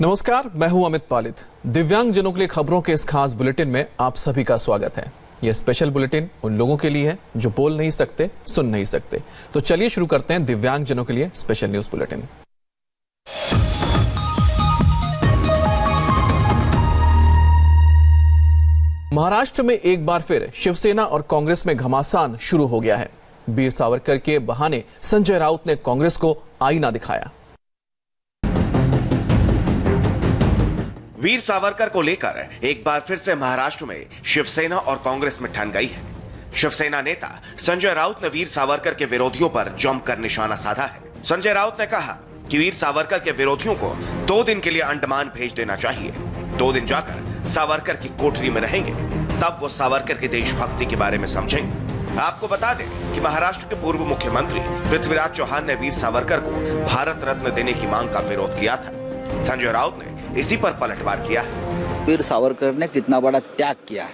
नमस्कार, मैं हूं अमित पालित। दिव्यांग जनों के लिए खबरों के इस खास बुलेटिन में आप सभी का स्वागत है। यह स्पेशल बुलेटिन उन लोगों के लिए है जो बोल नहीं सकते, सुन नहीं सकते। तो चलिए शुरू करते हैं दिव्यांग जनों के लिए स्पेशल न्यूज बुलेटिन। महाराष्ट्र में एक बार फिर शिवसेना और कांग्रेस में घमासान शुरू हो गया है। वीर सावरकर के बहाने संजय राउत ने कांग्रेस को आईना दिखाया। वीर सावरकर को लेकर एक बार फिर से महाराष्ट्र में शिवसेना और कांग्रेस में ठन गई है। शिवसेना नेता संजय राउत ने वीर सावरकर के विरोधियों पर जमकर निशाना साधा है। संजय राउत ने कहा कि वीर सावरकर के विरोधियों को 2 दिन के लिए अंडमान भेज देना चाहिए। 2 दिन जाकर सावरकर की कोठरी में रहेंगे, तब वो सावरकर की देशभक्ति के बारे में समझेंगे। आपको बता दें कि महाराष्ट्र के पूर्व मुख्यमंत्री पृथ्वीराज चौहान ने वीर सावरकर को भारत रत्न देने की मांग का विरोध किया था। संजय राउत ने इसी पर पलटवार किया है। वीर सावरकर ने कितना बड़ा त्याग किया है,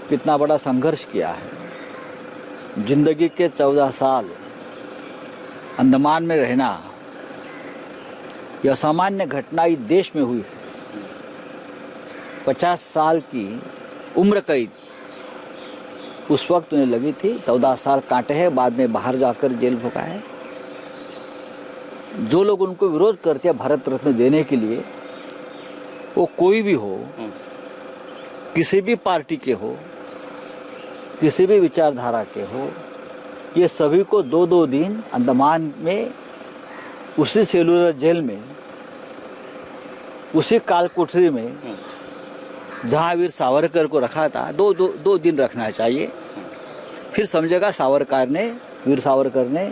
कितना बड़ा संघर्ष किया है। जिंदगी के 14 साल अंडमान में रहना, यह असामान्य घटना इस देश में हुई है। 50 साल की उम्र कैद उस वक्त उन्हें लगी थी। 14 साल काटे हैं, बाद में बाहर जाकर जेल भोगा है। जो लोग उनको विरोध करते हैं भारत रत्न देने के लिए, वो कोई भी हो, किसी भी पार्टी के हो, किसी भी विचारधारा के हो, ये सभी को 2-2 दिन अंडमान में उसी सेलुलर जेल में, उसी काल कोठरी में जहां वीर सावरकर को रखा था, 2 दिन रखना चाहिए। फिर समझेगा वीर सावरकर ने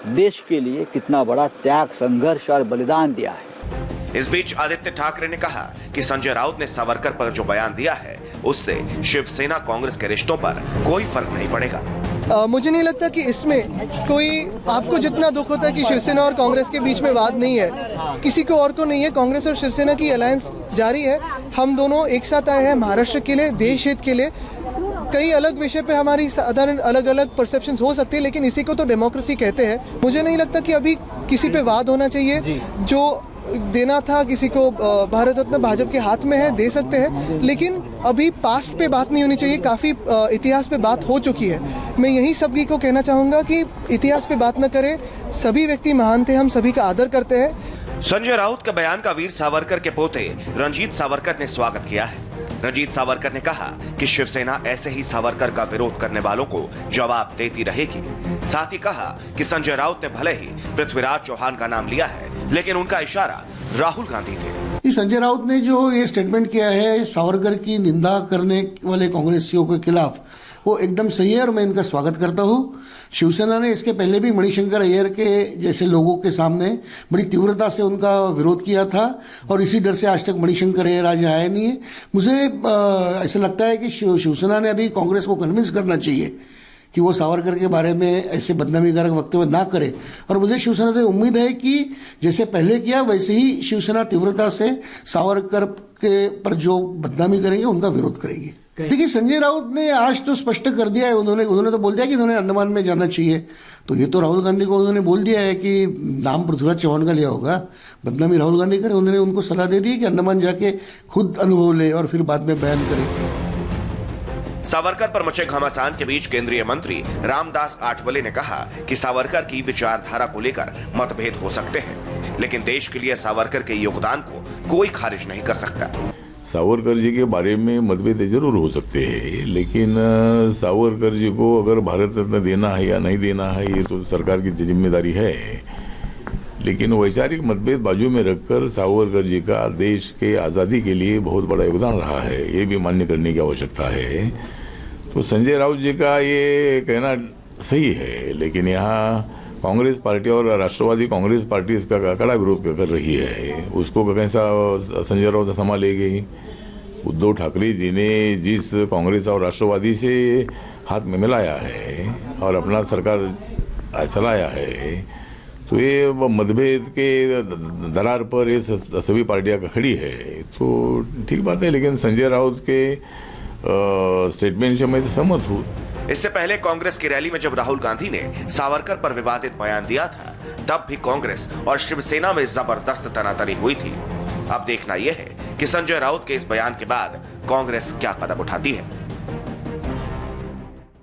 देश के लिए कितना बड़ा त्याग, संघर्ष और बलिदान दिया है। इस बीच आदित्य ठाकरे ने कहा कि संजय राउत ने सावरकर पर जो बयान दिया है, उससे शिवसेना कांग्रेस के रिश्तों पर कोई फर्क नहीं पड़ेगा। मुझे नहीं लगता कि इसमें कोई, आपको जितना दुख होता है कि शिवसेना और कांग्रेस के बीच में वाद नहीं है, किसी को और को नहीं है। कांग्रेस और शिवसेना की अलायंस जारी है। हम दोनों एक साथ आए हैं महाराष्ट्र के लिए, देश हित के लिए। कई अलग विषय पे हमारी साधारण अलग अलग परसेप्शंस हो सकती है, लेकिन इसी को तो डेमोक्रेसी कहते हैं। मुझे नहीं लगता कि अभी किसी पे वाद होना चाहिए। जो देना था किसी को भारत रत्न भाजपा के हाथ में है, दे सकते हैं, लेकिन अभी पास्ट पे बात नहीं होनी चाहिए। काफ़ी इतिहास पे बात हो चुकी है। मैं यही सभी को कहना चाहूँगा कि इतिहास पे बात न करें। सभी व्यक्ति महान थे, हम सभी का आदर करते हैं। संजय राउत के बयान का वीर सावरकर के पोते रंजीत सावरकर ने स्वागत किया है। रंजीत सावरकर ने कहा कि शिवसेना ऐसे ही सावरकर का विरोध करने वालों को जवाब देती रहेगी। साथ ही कहा कि संजय राउत ने भले ही पृथ्वीराज चौहान का नाम लिया है, लेकिन उनका इशारा राहुल गांधी थे। संजय राउत ने जो ये स्टेटमेंट किया है सावरकर की निंदा करने वाले कांग्रेसियों के खिलाफ, वो एकदम सही है और मैं इनका स्वागत करता हूँ। शिवसेना ने इसके पहले भी मणिशंकर अय्यर के जैसे लोगों के सामने बड़ी तीव्रता से उनका विरोध किया था और इसी डर से आज तक मणिशंकर अय्यर आज आया नहीं है। मुझे ऐसा लगता है कि शिवसेना ने अभी कांग्रेस को कन्विंस करना चाहिए कि वो सावरकर के बारे में ऐसे बदनामीकारक वक्तव्य ना करे। और मुझे शिवसेना से उम्मीद है कि जैसे पहले किया वैसे ही शिवसेना तीव्रता से सावरकर के पर जो बदनामी करेंगे उनका विरोध करेगी। देखिए, संजय राउत ने आज तो स्पष्ट कर दिया है, उन्होंने तो बोल दिया कि उन्होंने अंडमान में जाना चाहिए। तो ये तो राहुल गांधी को उन्होंने बोल दिया है कि नाम पृथ्वीराज चौहान का लिया होगा, बदनामी राहुल गांधी करे। उन्होंने उनको सलाह दे दी कि अंडमान जाके खुद अनुभव ले और फिर बाद में बयान करे। सावरकर पर मचे घमासान के बीच केंद्रीय मंत्री रामदास आठवले ने कहा कि सावरकर की विचारधारा को लेकर मतभेद हो सकते हैं, लेकिन देश के लिए सावरकर के योगदान को कोई खारिज नहीं कर सकता। सावरकर जी के बारे में मतभेद जरूर हो सकते हैं, लेकिन सावरकर जी को अगर भारत रत्न देना है या नहीं देना है, ये तो सरकार की जिम्मेदारी है। लेकिन वैचारिक मतभेद बाजू में रखकर सावरकर जी का देश के आज़ादी के लिए बहुत बड़ा योगदान रहा है, ये भी मान्य करने की आवश्यकता है। तो संजय राउत जी का ये कहना सही है, लेकिन यहाँ कांग्रेस पार्टी और राष्ट्रवादी कांग्रेस पार्टी इसका कड़ा विरोध कर रही है। उसको कैसा संजय राउत संभालेगी? उद्धव ठाकरे जी ने जिस कांग्रेस और राष्ट्रवादी से हाथ में मिलाया है और अपना सरकार चलाया है, तो ये मतभेद के दरार पर ये सभी पार्टियां खड़ी है, तो ठीक बात है। लेकिन संजय राउत के स्टेटमेंट से मैं सहमत हूँ। इससे पहले कांग्रेस की रैली में जब राहुल गांधी ने सावरकर पर विवादित बयान दिया था, तब भी कांग्रेस और शिवसेना में जबरदस्त तनातनी हुई थी। अब देखना यह है कि संजय राउत के इस बयान के बाद कांग्रेस क्या कदम उठाती है।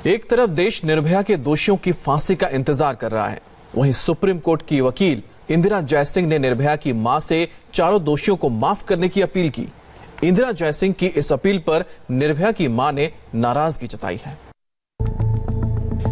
एक तरफ देश निर्भया के दोषियों की फांसी का इंतजार कर रहा है, वहीं सुप्रीम कोर्ट की वकील इंदिरा जयसिंह ने निर्भया की मां से चारों दोषियों को माफ करने की अपील की। इंदिरा जयसिंह की इस अपील पर निर्भया की मां ने नाराजगी जताई है।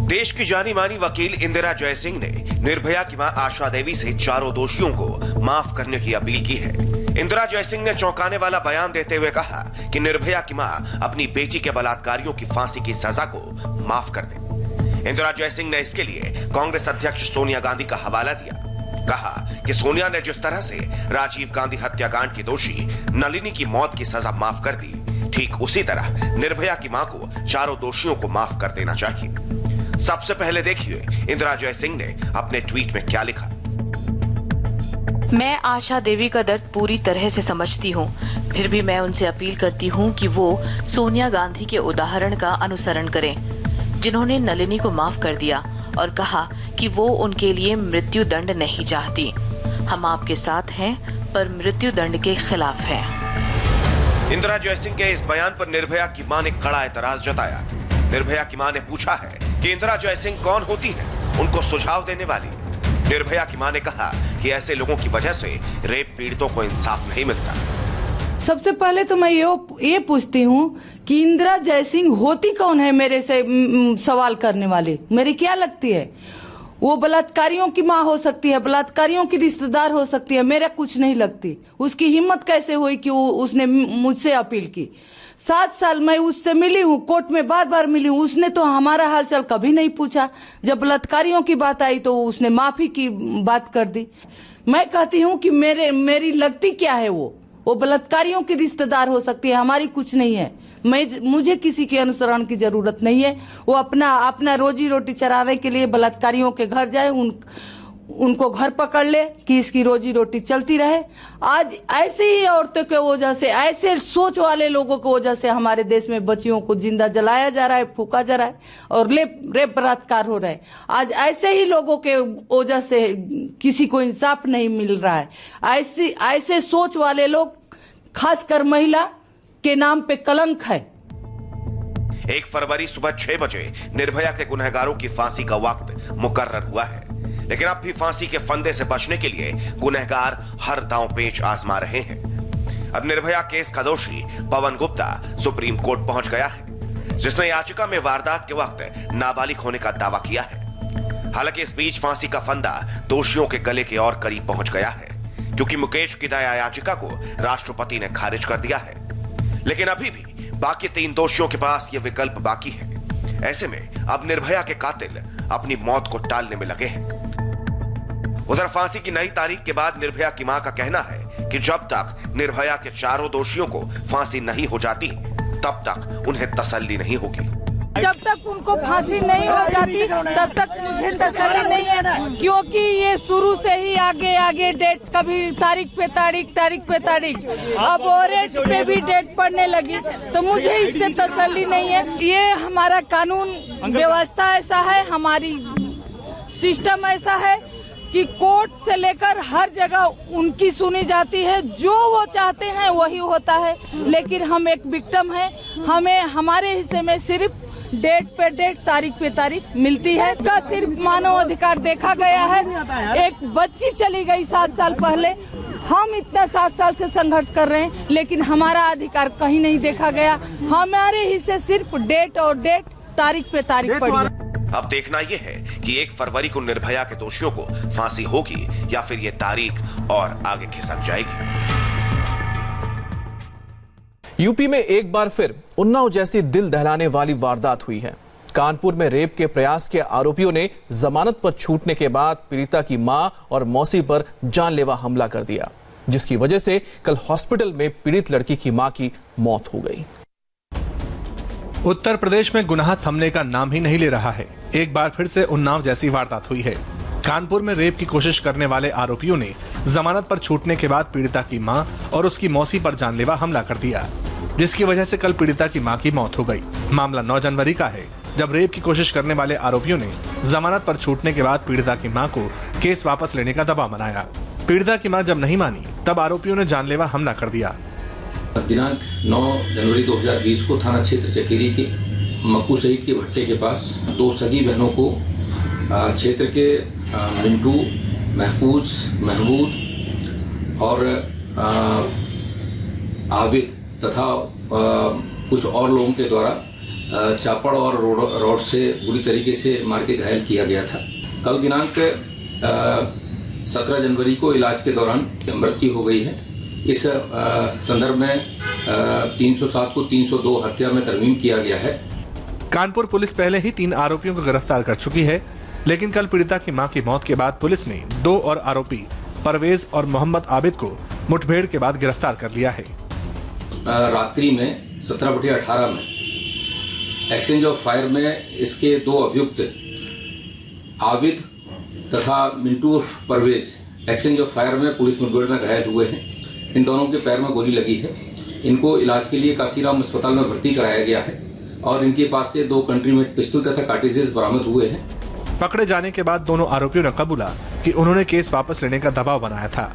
देश की जानी मानी वकील इंदिरा जयसिंह ने निर्भया की मां आशा देवी से चारों दोषियों को माफ करने की अपील की है। इंदिरा जयसिंह ने चौंकाने वाला बयान देते हुए कहा कि निर्भया की मां अपनी बेटी के बलात्कारियों की फांसी की सजा को माफ कर दे। इंदिरा जयसिंह ने इसके लिए कांग्रेस अध्यक्ष सोनिया गांधी का हवाला दिया। कहा कि सोनिया ने जिस तरह से राजीव गांधी हत्याकांड की दोषी नलिनी की मौत की सजा माफ कर दी, ठीक उसी तरह निर्भया की मां को चारों दोषियों को माफ कर देना चाहिए। सबसे पहले देखिए इंदिरा जयसिंह ने अपने ट्वीट में क्या लिखा। मैं आशा देवी का दर्द पूरी तरह से समझती हूँ, फिर भी मैं उनसे अपील करती हूँ कि वो सोनिया गांधी के उदाहरण का अनुसरण करें, जिन्होंने नलिनी को माफ कर दिया और कहा कि वो उनके लिए मृत्यु दंड नहीं चाहती। हम आपके साथ हैं, पर मृत्यु दंड के खिलाफ हैं। इंदिरा जयसिंह के इस बयान पर निर्भया की मां ने कड़ा एतराज जताया। निर्भया की मां ने पूछा है कि इंदिरा जयसिंह कौन होती है, उनको सुझाव देने वाली। निर्भया की मां ने कहा कि ऐसे लोगों की वजह से रेप पीड़ितों को इंसाफ नहीं मिलता। सबसे पहले तो मैं ये पूछती हूँ कि इंदिरा जयसिंह होती कौन है मेरे से सवाल करने वाले। मेरी क्या लगती है? वो बलात्कारियों की माँ हो सकती है, बलात्कारियों की रिश्तेदार हो सकती है, मेरा कुछ नहीं लगती। उसकी हिम्मत कैसे हुई कि उसने मुझसे अपील की। 7 साल मैं उससे मिली हूँ, कोर्ट में बार बार मिली हूँ, उसने तो हमारा हालचाल कभी नहीं पूछा। जब बलात्कारियों की बात आई तो उसने माफी की बात कर दी। मैं कहती हूँ कि मेरी लगती क्या है? वो बलात्कारियों की रिश्तेदार हो सकती है, हमारी कुछ नहीं है। मुझे किसी के अनुसरण की जरूरत नहीं है। वो अपना रोजी रोटी चराने के लिए बलात्कारियों के घर जाए, उनको घर पकड़ ले कि इसकी रोजी रोटी चलती रहे। आज ऐसे ही औरतों के वजह से, ऐसे सोच वाले लोगों की वजह से हमारे देश में बच्चियों को जिंदा जलाया जा रहा है, फूका जा रहा है और रेप बलात्कार हो रहा है। आज ऐसे ही लोगों के वजह से किसी को इंसाफ नहीं मिल रहा है। ऐसे सोच वाले लोग, खासकर महिला के नाम पे कलंक है। 1 फरवरी सुबह 6 बजे निर्भया के गुनहगारों की फांसी का वक्त मुकर्रर हुआ है, लेकिन अब भी फांसी के फंदे से बचने के लिए गुनहगार हर दांव पेच आजमा रहे हैं। अब निर्भया केस का दोषी पवन गुप्ता सुप्रीम कोर्ट पहुंच गया है, जिसने याचिका में वारदात के वक्त नाबालिग होने का दावा किया है। हालांकि इस बीच फांसी का फंदा दोषियों के गले के और करीब पहुंच गया है, क्योंकि मुकेश की दया याचिका को राष्ट्रपति ने खारिज कर दिया है। लेकिन अभी भी बाकी 3 दोषियों के पास यह विकल्प बाकी है। ऐसे में अब निर्भया के कातिल अपनी मौत को टालने में लगे हैं। उधर फांसी की नई तारीख के बाद निर्भया की मां का कहना है कि जब तक निर्भया के चारों दोषियों को फांसी नहीं हो जाती, तब तक उन्हें तसल्ली नहीं होगी। जब तक उनको फांसी नहीं हो जाती तब तक मुझे तसल्ली नहीं है, क्योंकि ये शुरू से ही आगे डेट, कभी तारीख पे तारीख, अब वारंट पे भी डेट पड़ने लगी, तो मुझे इससे तसल्ली नहीं है। ये हमारा कानून व्यवस्था ऐसा है, हमारी सिस्टम ऐसा है कि कोर्ट से लेकर हर जगह उनकी सुनी जाती है, जो वो चाहते हैं वही होता है। लेकिन हम एक विक्टिम हैं, हमें हमारे हिस्से में सिर्फ डेट पे डेट, तारीख पे तारीख मिलती है। का सिर्फ मानव अधिकार देखा गया है। एक बच्ची चली गई 7 साल पहले, हम इतना 7 साल से संघर्ष कर रहे हैं, लेकिन हमारा अधिकार कहीं नहीं देखा गया। हमारे हिस्से सिर्फ डेट और डेट, तारीख पे तारीख पड़ी है। अब देखना यह है कि 1 फरवरी को निर्भया के दोषियों को फांसी होगी या फिर ये तारीख और आगे खिसक जाएगी। यूपी में एक बार फिर उन्नाव जैसी दिल दहलाने वाली वारदात हुई है। कानपुर में रेप के प्रयास के आरोपियों ने जमानत पर छूटने के बाद पीड़िता की मां और मौसी पर जानलेवा हमला कर दिया, जिसकी वजह से कल हॉस्पिटल में पीड़ित लड़की की मां की मौत हो गई। उत्तर प्रदेश में गुनाह थमने का नाम ही नहीं ले रहा है। एक बार फिर से उन्नाव जैसी वारदात हुई है। कानपुर में रेप की कोशिश करने वाले आरोपियों ने जमानत पर छूटने के बाद पीड़िता की मां और उसकी मौसी पर जानलेवा हमला कर दिया, जिसकी वजह से कल पीड़िता की मां की मौत हो गई। मामला 9 जनवरी का है। जब रेप की कोशिश करने वाले आरोपियों ने जमानत पर छूटने के बाद पीड़िता की मां को केस वापस लेने का दबाव बनाया। पीड़िता की मां जब नहीं मानी तब आरोपियों ने जानलेवा हमला कर दिया। दिनांक 9 जनवरी 2020 को थाना क्षेत्र चकेरी के मक्कू शहीद के भट्टे के पास दो सगी बहनों को क्षेत्र के मिंटू, महफूज, महमूद और आविद तथा कुछ और लोगों के द्वारा चापड़ और रॉड से बुरी तरीके से मार के घायल किया गया था। कल दिनांक 17 जनवरी को इलाज के दौरान मृत्यु हो गई है। इस संदर्भ में 307 को 302 हत्या में तरमीम किया गया है। कानपुर पुलिस पहले ही 3 आरोपियों को गिरफ्तार कर चुकी है, लेकिन कल पीड़िता की मां की मौत के बाद पुलिस ने 2 और आरोपी परवेज और मोहम्मद आबिद को मुठभेड़ के बाद गिरफ्तार कर लिया है। रात्रि में 17/18 में एक्सचेंज ऑफ फायर में इसके 2 अभियुक्त आबिद तथा Mintu Parvez exchange of fire में पुलिस मुठभेड़ में घायल हुए हैं। इन दोनों के पैर में गोली लगी है। इनको इलाज के लिए काशीराम अस्पताल में भर्ती कराया गया है और इनके पास से 2 कंट्रीमेट पिस्टल तथा कार्ट्रिजेस बरामद हुए हैं। पकड़े जाने के बाद दोनों आरोपियों ने कबूला कि उन्होंने केस वापस लेने का दबाव बनाया था।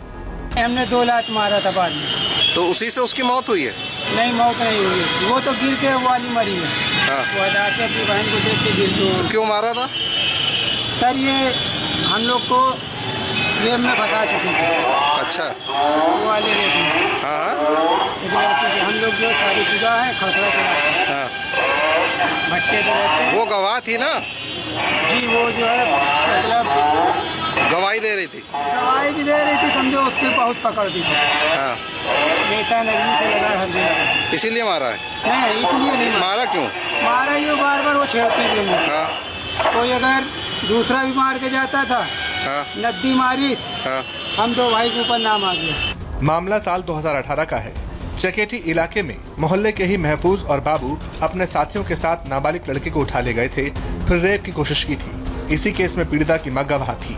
हमने 2 लात मारा था बाद में। तो उसी से उसकी मौत हुई है? नहीं, मौत नहीं हुई उसकी, वो तो गिर के वाली मरी है। हाँ। वो अदा से अपनी बहन को देख के गिर तो क्यों मारा था सर? ये हम लोग को रेप में फंसा चुकी थी। अच्छा, वो वाले रेप में। हाँ। हम लोग जो शादीशुदा है, खड़खड़ा चला भट्टे पे रहते हैं। वो गवाह थी ना जी, वो जो है मतलब गवाही दे रही थी। गवाही भी दे रही थी, समझो उसके बहुत पकड़ दी थी। हाँ। नेता नगरी से लगा हर जगह। इसीलिए मारा है? नहीं, इसलिए नहीं मारा। क्यों मारा? ये बार बार वो छेड़ती थी। हाँ। कोई अगर दूसरा भी मार के जाता था, हाँ। नद्दी मारिस, हाँ। हम 2 भाई के ऊपर नाम आ गया। मामला साल 2018 का है। चकेटी इलाके में मोहल्ले के ही महफूज और बाबू अपने साथियों के साथ नाबालिग लड़के को उठा ले गए थे, फिर रेप की कोशिश की थी। इसी केस में पीड़िता की मां गवाह थी।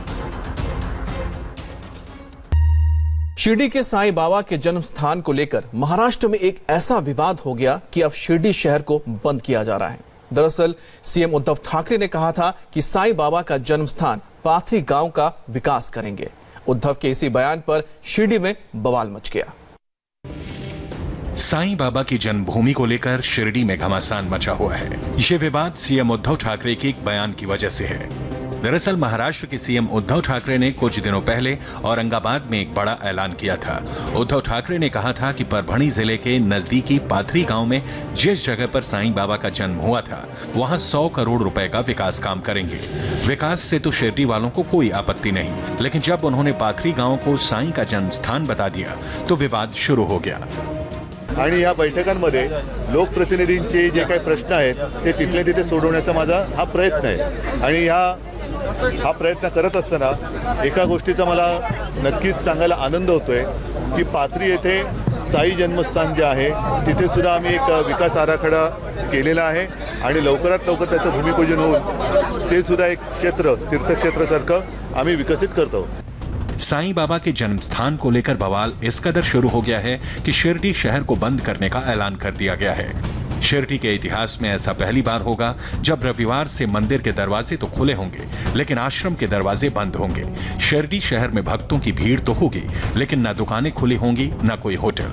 शिरडी के साईं बाबा के जन्म स्थान को लेकर महाराष्ट्र में एक ऐसा विवाद हो गया कि अब शिरडी शहर को बंद किया जा रहा है। दरअसल सीएम उद्धव ठाकरे ने कहा था कि साईं बाबा का जन्म स्थान पाथरी गांव का विकास करेंगे। उद्धव के इसी बयान पर शिरडी में बवाल मच गया। साईं बाबा की जन्मभूमि को लेकर शिरडी में घमासान मचा हुआ है। ये विवाद सीएम उद्धव ठाकरे के एक बयान की वजह से है। दरअसल महाराष्ट्र के सीएम उद्धव ठाकरे ने कुछ दिनों पहले औरंगाबाद में एक बड़ा ऐलान किया था। उद्धव ठाकरे ने कहा था कि परभणी जिले के नजदीकी पाथरी गांव में जिस जगह पर साईं बाबा का जन्म हुआ था, वहां 100 करोड़ रुपए का विकास काम करेंगे। विकास से तो शिरडी वालों को कोई आपत्ति नहीं, लेकिन जब उन्होंने पाथरी गांव को साईं का जन्म स्थान बता दिया तो विवाद शुरू हो गया। आणि या बैठकांमध्ये लोकप्रतिनिधींचे जे काही प्रश्न आहेत ते तिथले तिथे सोडवण्याचा माझा हा प्रयत्न आहे। आणि हा प्रयत्न करत असताना एका गोष्टीचा मला नक्कीच सांगायला आनंद होतोय की पाथरी येथे साई जन्मस्थान जे आहे तिथे सुद्धा आम्ही एक विकास आराखडा केलेला आहे आणि लवकरात लवकर त्याचं भूमिपूजन होऊन ते सुद्धा एक क्षेत्र तीर्थक्षेत्रासारखं आम्ही विकसित करतो। साईं बाबा के जन्म स्थान को लेकर बवाल इस कदर शुरू हो गया है कि शिरडी शहर को बंद करने का ऐलान कर दिया गया है। शिरडी के इतिहास में ऐसा पहली बार होगा जब रविवार से मंदिर के दरवाजे तो खुले होंगे, लेकिन आश्रम के दरवाजे बंद होंगे। शिरडी शहर में भक्तों की भीड़ तो होगी, लेकिन न दुकानें खुली होंगी न कोई होटल।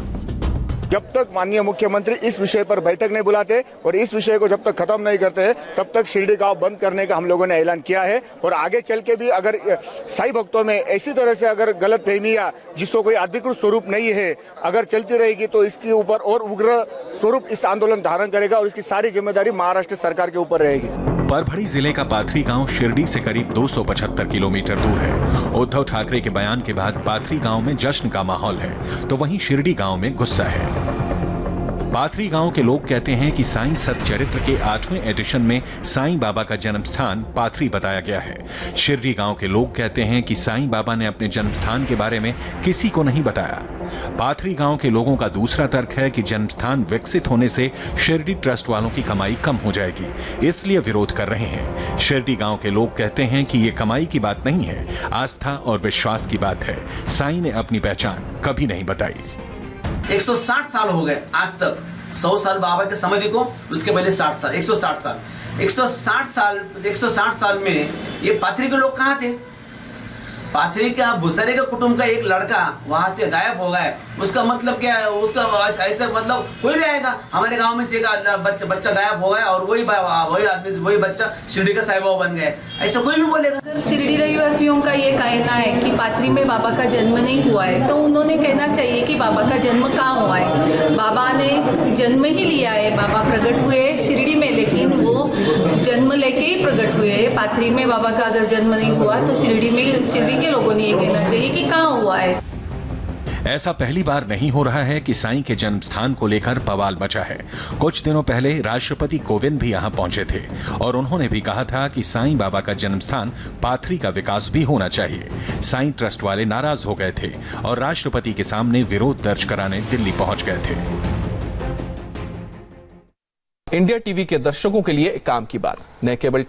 जब तक माननीय मुख्यमंत्री इस विषय पर बैठक नहीं बुलाते और इस विषय को जब तक खत्म नहीं करते हैं, तब तक शिरडी गांव बंद करने का हम लोगों ने ऐलान किया है। और आगे चल के भी अगर साईं भक्तों में ऐसी तरह से अगर गलतफहमी या जिसको कोई अधिकृत स्वरूप नहीं है अगर चलती रहेगी तो इसके ऊपर और उग्र स्वरूप इस आंदोलन धारण करेगा और इसकी सारी जिम्मेदारी महाराष्ट्र सरकार के ऊपर रहेगी। परभणी जिले का पाथरी गांव शिरडी से करीब 275 किलोमीटर दूर है। उद्धव ठाकरे के बयान के बाद पाथरी गांव में जश्न का माहौल है, तो वहीं शिरडी गांव में गुस्सा है। पाथरी गांव के लोग कहते हैं कि साईं सतचरित्र के 8वें एडिशन में साईं बाबा का जन्म स्थान पाथरी बताया गया है। शिरडी गांव के लोग कहते हैं कि साईं बाबा ने अपने जन्म स्थान के बारे में किसी को नहीं बताया। पाथरी गांव के लोगों का दूसरा तर्क है कि जन्म स्थान विकसित होने से शिरडी ट्रस्ट वालों की कमाई कम हो जाएगी, इसलिए विरोध कर रहे हैं। शिरडी गांव के लोग कहते हैं कि ये कमाई की बात नहीं है, आस्था और विश्वास की बात है। साईं ने अपनी पहचान कभी नहीं बताई। 160 साल हो गए आज तक, 100 साल बाबा के समाधि को, उसके पहले 60 साल, 160 साल। 160 साल में ये पाथरी के लोग कहाँ थे? पाथरी का भुसरे के कुटुंब का एक लड़का वहां से गायब हो गया है, उसका मतलब क्या है? उसका ऐसे मतलब कोई भी आएगा हमारे गांव में से बच्चा गायब हो गया और वही आदमी वही बच्चा शिरडी का साईं बाबा बन गए, ऐसा कोई भी बोलेगा? शिरडी रहीवासियों का ये कहना है कि पाथरी में बाबा का जन्म नहीं हुआ है, तो उन्होंने कहना चाहिए कि बाबा का जन्म कहाँ हुआ है। बाबा ने जन्म ही लिया है, बाबा प्रकट हुए शिरडी में, लेकिन वो जन्म लेके ही प्रकट हुए है। पाथरी में बाबा का अगर जन्म नहीं हुआ तो शिरडी के लोगों ने ये कहना चाहिए कि कहाँ हुआ है। ऐसा पहली बार नहीं हो रहा है कि साईं के जन्म स्थान को लेकर बवाल मचा है। कुछ दिनों पहले राष्ट्रपति कोविंद भी यहां पहुंचे थे और उन्होंने भी कहा था कि साईं बाबा का जन्म स्थान पाथरी का विकास भी होना चाहिए। साईं ट्रस्ट वाले नाराज हो गए थे और राष्ट्रपति के सामने विरोध दर्ज कराने दिल्ली पहुंच गए थे। इंडिया टीवी के दर्शकों के लिए एक काम की बात, नए केबल